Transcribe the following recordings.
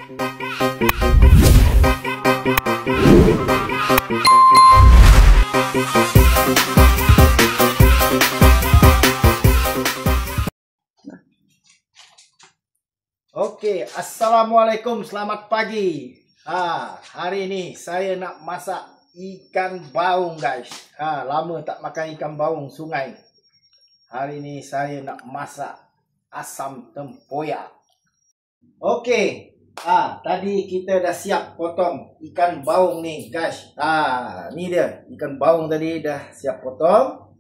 Okey, assalamualaikum, selamat pagi. Hari ini saya nak masak ikan baung guys. Lama tak makan ikan baung sungai. Hari ini saya nak masak asam tempoyak. Okey, tadi kita dah siap potong ikan baung ni guys. Ni dia ikan baung tadi dah siap potong.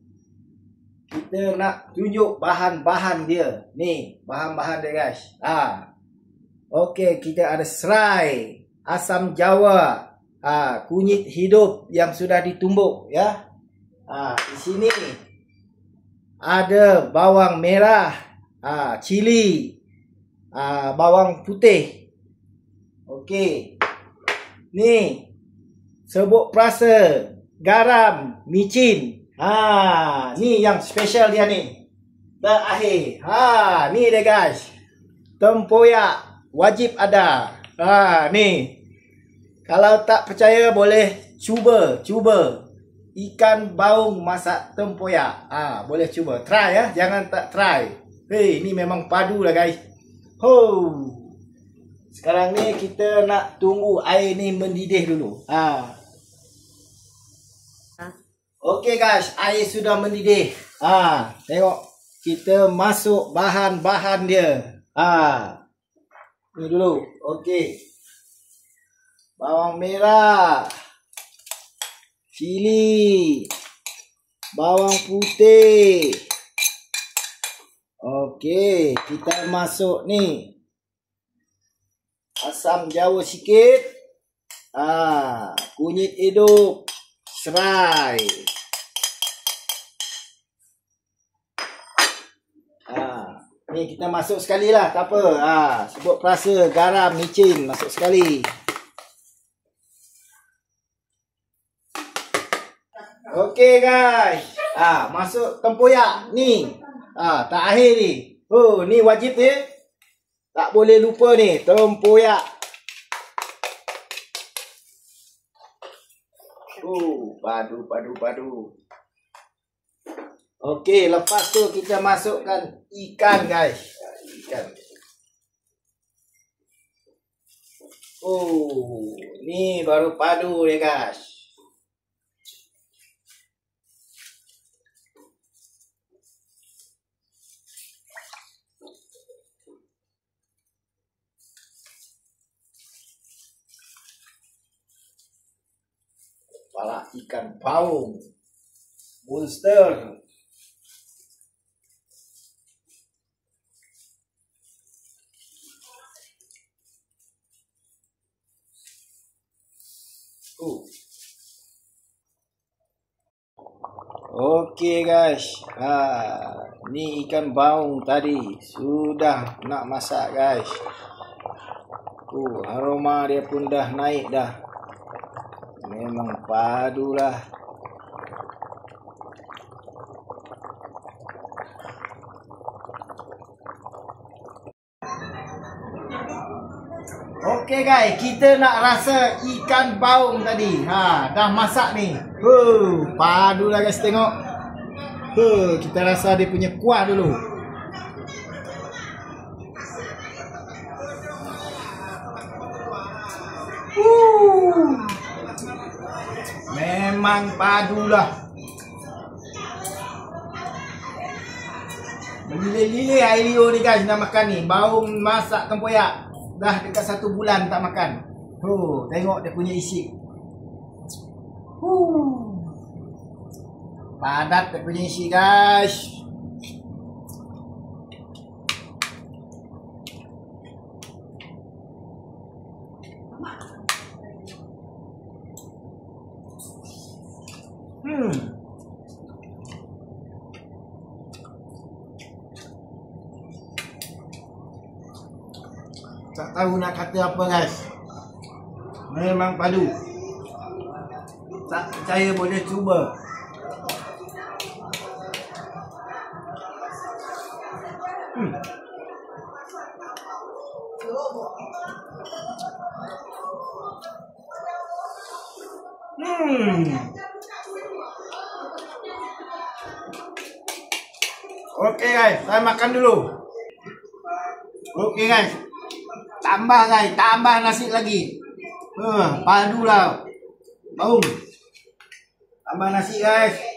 Kita nak tunjuk bahan-bahan dia. Ni bahan-bahan dia guys. Okey, kita ada serai, asam jawa, kunyit hidup yang sudah ditumbuk ya. Di sini ada bawang merah, cili, bawang putih. Okey. Ni serbuk perasa, garam, micin. Ni yang special dia ni. Terakhir. Ni dia guys. Tempoyak wajib ada. Ni. Kalau tak percaya boleh cuba ikan baung masak tempoyak. Boleh cuba. Try ya, jangan tak try. Ni memang padu lah guys. Sekarang ni kita nak tunggu air ni mendidih dulu. Okey guys, air sudah mendidih. Tengok, kita masuk bahan-bahan dia. Ni dulu. Okey. Bawang merah, cili, bawang putih. Okey, kita masuk ni asam jawa sikit. Kunyit hidup, serai. Ni kita masuk sekali lah, tak apa. Serbuk perasa, garam, micin masuk sekali. Okey guys. Masuk tempoyak ni. Terakhir ni. Ni wajib ni. Tak boleh lupa ni, tempoyak. Padu. Okey, lepas tu kita masukkan ikan guys. Ikan. Ni baru padu ya guys. Kepala ikan baung monster. Okey guys. Ni ikan baung tadi sudah nak masak guys. Aroma dia pun dah naik dah. Memang padulah. Okey guys, kita nak rasa ikan baung tadi. Dah masak ni. Padulah guys, tengok. Kita rasa dia punya kuah dulu. Memang padulah. Melilih-lilih air liur ni guys nak makan ni. Baung masak tempoyak. Dah dekat 1 bulan tak makan. Tengok dia punya isi. Padat dia punya isi guys. Tak tahu nak kata apa guys. Memang padu. Tak percaya boleh cuba. Oke guys, saya makan dulu. Oke guys, tambah guys, tambah nasi lagi. Padu lah, Baung. Tambah nasi guys.